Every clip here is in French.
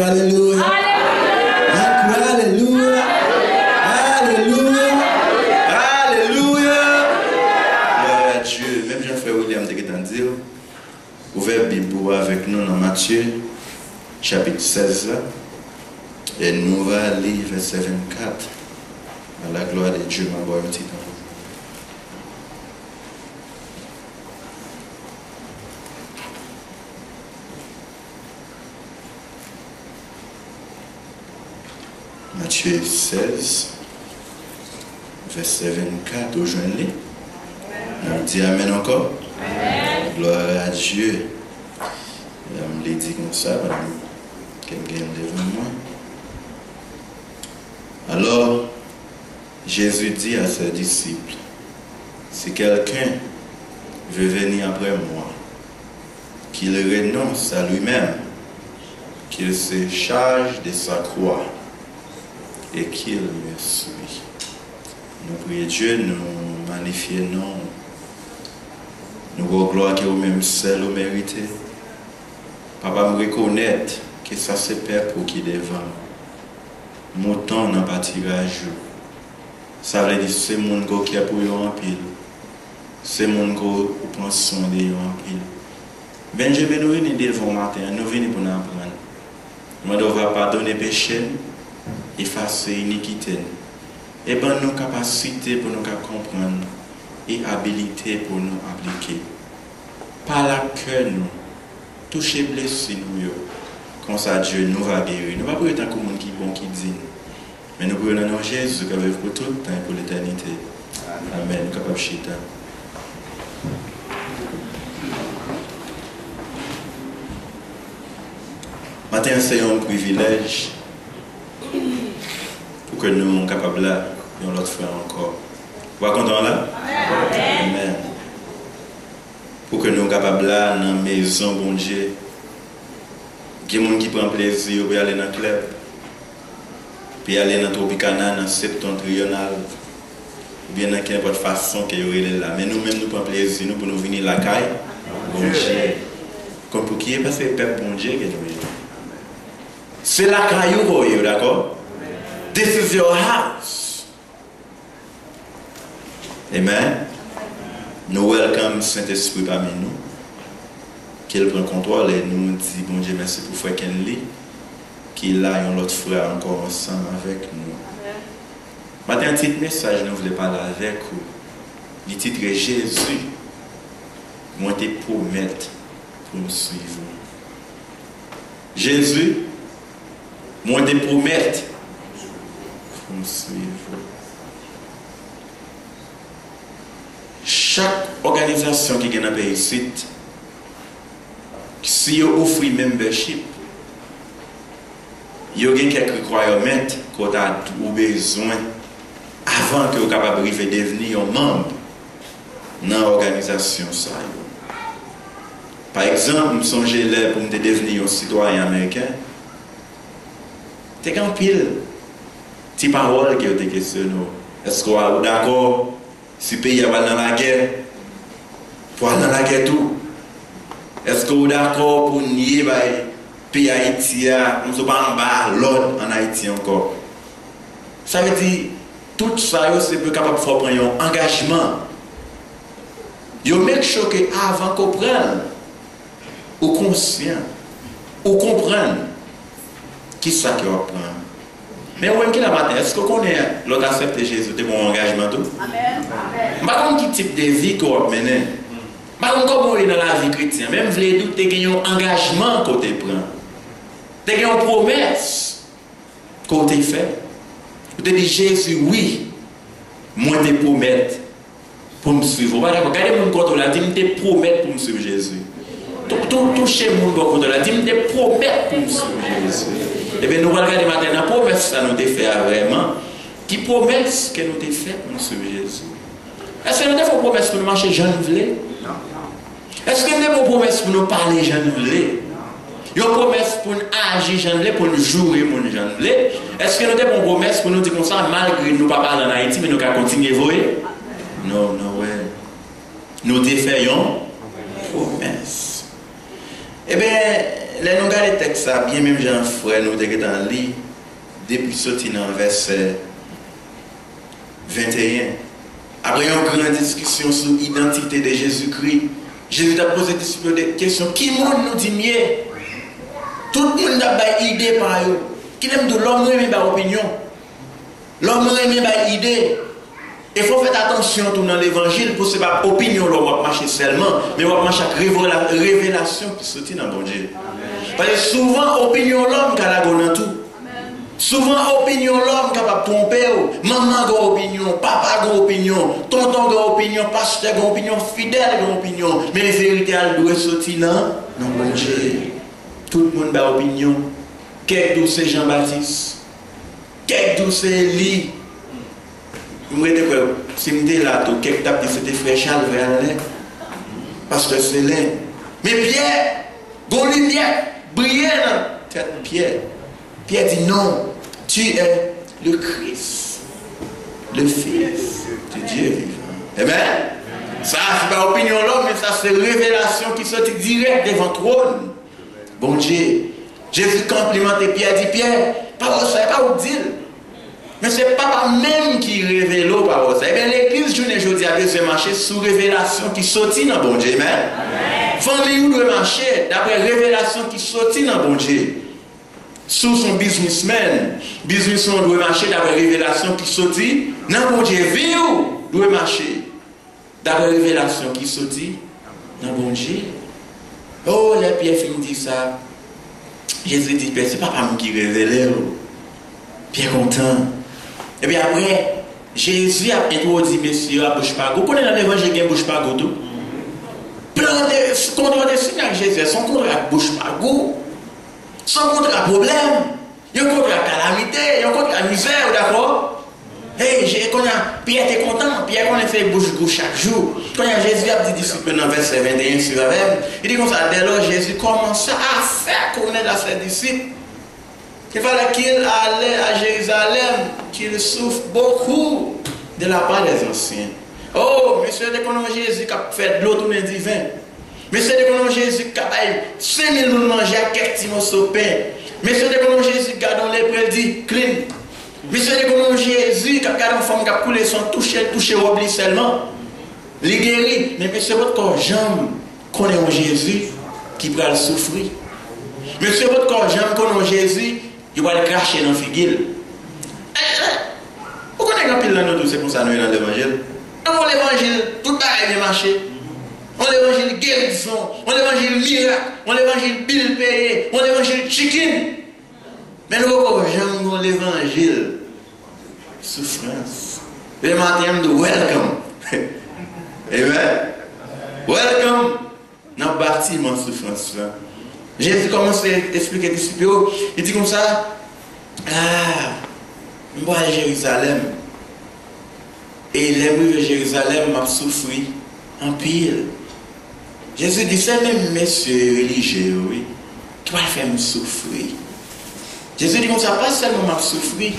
crie Alléluia. On crie Alléluia. Alléluia. Alléluia. Gloire à Dieu. Même Jean-Frère William de dire, ouvert Bible avec nous dans Matthieu, chapitre 16. Et nous allons lire verset 24. À la gloire de Dieu, ma bonne petite. Matthieu 16, verset 24, au jeune lit. On dit Amen encore. Amen. Gloire à Dieu. On me dit comme ça, quelqu'un devant moi. Alors, Jésus dit à ses disciples, si quelqu'un veut venir après moi, qu'il renonce à lui-même, qu'il se charge de sa croix et qu'il me suit. Nous prions Dieu, nous magnifions, nous gloire que vous-même seul vous méritez. Papa me reconnaître que ça c'est Père pour qui devant. Mouton n'a pas tiré à jour. Ça veut dire que c'est mon go qui a pour eux en pile. C'est mon go qui prend soin de eux en pile. Ben je vais nous venir devant matin, nous venons pour nous apprendre. Nous devons pardonner péché, effacer iniquité. Et ben nos capacités pour nous comprendre et habilité pour nous appliquer. Par la que nous toucher blessé nous. Comme ça, Dieu nous va guérir. Nous ne va pas être un monde qui bon qui dit. Mais nous pouvons dans Jésus qui veut pour tout le temps et pour l'éternité. Amen. Nous sommes capables de chita. Matin, c'est un privilège pour que nous soyons capables là et on l'autre frère encore. Vous êtes content là? Amen. Amen. Pour que nous soyons capables là dans la maison, bon Dieu. Il y a des gens qui prennent plaisir pour aller dans le club, puis aller dans le Tropicana, dans le septentrional, ou bien dans n'importe façon que vous êtes là. Mais nous-mêmes, nous prenons plaisir nous, pour nous venir à la caille. Bon Dieu. Comme pour qui est parce que c'est le peuple bon Dieu que nous venons. C'est la caille où vous voyez, d'accord? This is your house. Amen. Nous welcome Saint-Esprit parmi nous. Qu'il prend contrôle et nous dit bon Dieu merci pour frère Kenley qu'il a un autre frère encore ensemble avec nous. Maintenant un petit message nous voulons parler avec vous. Le titre est Jésus moi te promettre pour me suivre. Jésus moi te promettre pour me suivre. Chaque organisation qui est dans le pays ici, si vous offrez membership, vous avez quelques requirements que vous avez besoin avant que vous soyez capable de devenir un membre dans l'organisation. Par exemple, je songe là pour devenir un citoyen américain. C'est un pile. C'est une parole qui est question. Est-ce que vous êtes d'accord si le pays va dans la guerre? Pour aller dans la guerre tout. Est-ce que vous êtes d'accord pour nier le pays Haïti? Nous ne sommes pas en bas, l'autre en Haïti encore. Ça veut dire, tout ça, c'est pour capable de prendre un engagement. Vous make sure que avant qu'on prenne, ou conscient, ou comprendre, qui est ça qui va prendre. Mais où est-ce que la matin, est-ce que vous connaissez l'autre accepte Jésus de mon engagement tout? Amen. Amen. Quel type de vie que vous menez? Comment dans la vie chrétienne, même si vous avez un engagement que vous prenez, vous avez une promesse que vous avez faite. Vous avez dit Jésus, oui, moi je te promets pour me suivre. Regardez mon côté là, je te promets pour me suivre Jésus. Touchez mon côté là, je te promets pour me suivre Jésus. Et bien nous regardons maintenant la promesse que nous avons fait vraiment. Qui promesse que nous avons fait pour me suivre Jésus? Est-ce que nous avons une promesse pour nous marcher jeune voulez? Est-ce que nous avons une promesse pour nous parler, j'en voulais? Une promesse pour nous agir, j'en voulais, pour nous jouer, j'en voulais? Est-ce que nous avons une promesse pour nous dire comme ça, malgré nous ne pas parler en Haïti, mais nous allons continuer à voyer? Non, non, ouais. Nous défaillons promesse. Eh bien, les nous regardons le texte, ça, bien même Jean frère, nous avons dans le livre, depuis sorti dans le verset 21. Après une grande discussion sur l'identité de Jésus-Christ, Jésus a posé des questions. Qui nous dit mieux? Tout le monde a une idée par eux. Qui aime de l'homme, il a une opinion. L'homme, il a une idée. Il faut faire attention dans l'évangile pour que ce n'est pas opinion, on va marcher seulement, mais on va marcher avec révélation qui sortit dans bon Dieu. Parce que souvent, opinion l'homme qui a la bonne tout. Souvent, opinion l'homme capable de tromper. Maman a une opinion, papa a une opinion, tonton a une opinion, pasteur a une opinion, fidèle a une opinion. Mais la vérité, elle doit sortir dans bon Dieu. Tout le monde a une opinion. Quel d'où c'est Jean-Baptiste? Quel d'où c'est Élie? Je me dis que si je me là, quelques tapes, c'était frère Charles vers parce que c'est là. Mais Pierre, bon lumière, brillait dans la tête de Pierre. Pierre dit non, tu es le Christ, le Fils de Dieu vivant. Amen. Ça, c'est pas opinion l'homme, mais ça, c'est révélation qui sortit direct devant le trône. Bon Dieu. Jésus complimenté Pierre, dit Pierre, parole, ça n'est pas où dire. Mais ce n'est pas même qui révèle l'eau parole. Eh bien, l'église, je ne dis à besoin de marcher sous révélation qui sortit dans bon Dieu. Amen. Famille doit marcher d'après révélation qui sortit dans bon Dieu. Sous son businessman, businessman doit marcher d'après révélation qui sortit dans bon Dieu. Vie doit marcher d'après révélation qui sortit dans bon Dieu. Oh, les Pierre finit dit ça. Jésus dit, Pierre, ce n'est pas moi qui révèle. Pierre content. Et bien après, Jésus a introduit monsieur à bouche par go. Vous connaissez dans l'évangile qu'il y a bouche par go tout? Plein de contre des signes avec Jésus. Son contre la bouche par go. Son contre la problème. Il y a contre la calamité. Il y a contre la misère, d'accord? Hey, quand Pierre était content, Pierre qu'on a fait bouche go chaque jour. Quand Jésus a dit disciples dans verset 21 sur la même, il dit comme ça, dès lors Jésus commença à faire connaître à ses disciples. Il fallait qu'il allait à Jérusalem, qu'il souffre beaucoup de la part des anciens. Oh, monsieur d'économie Jésus qui a fait de l'eau tout le divin. Monsieur d'économie Jésus qui a fait 5000 nous manger à quelques petits morceaux de pain. Monsieur d'économie Jésus qui a dans les prêts dit clean. Monsieur d'économie Jésus qui a gardé une femme qui a coulé son toucher au oubli seulement. Les guéris. Mais monsieur votre corps, j'aime connaît un Jésus qui va le souffrir. Monsieur votre corps, j'aime connaît un Jésus. Il va le cracher dans le figuier. Vous connaissez un pile dans nous tous, c'est pour ça que nous sommes dans l'évangile. Dans l'évangile, tout est marché. On l'évangile guérison, on l'évangile miracle, on l'évangile bill payé, on l'évangile chicken. Mais nous avons l'évangile souffrance. Le matin, de welcome. Amen. Welcome dans le bâtiment souffrance. Jésus commence à expliquer aux disciples, il dit comme ça, je vais à Jérusalem. Et les bruits de Jérusalem m'ont souffert en pile. Jésus dit, c'est même messieurs religieux, oui, qui va faire me souffrir. Jésus dit comme ça, pas seulement m'a souffert,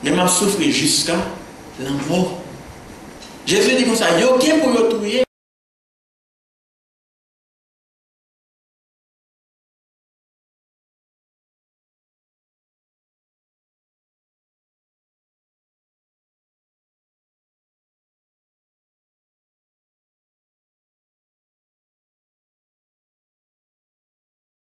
mais m'a souffert jusqu'à la mort. Jésus dit comme ça, il y a aucun pour le trouver.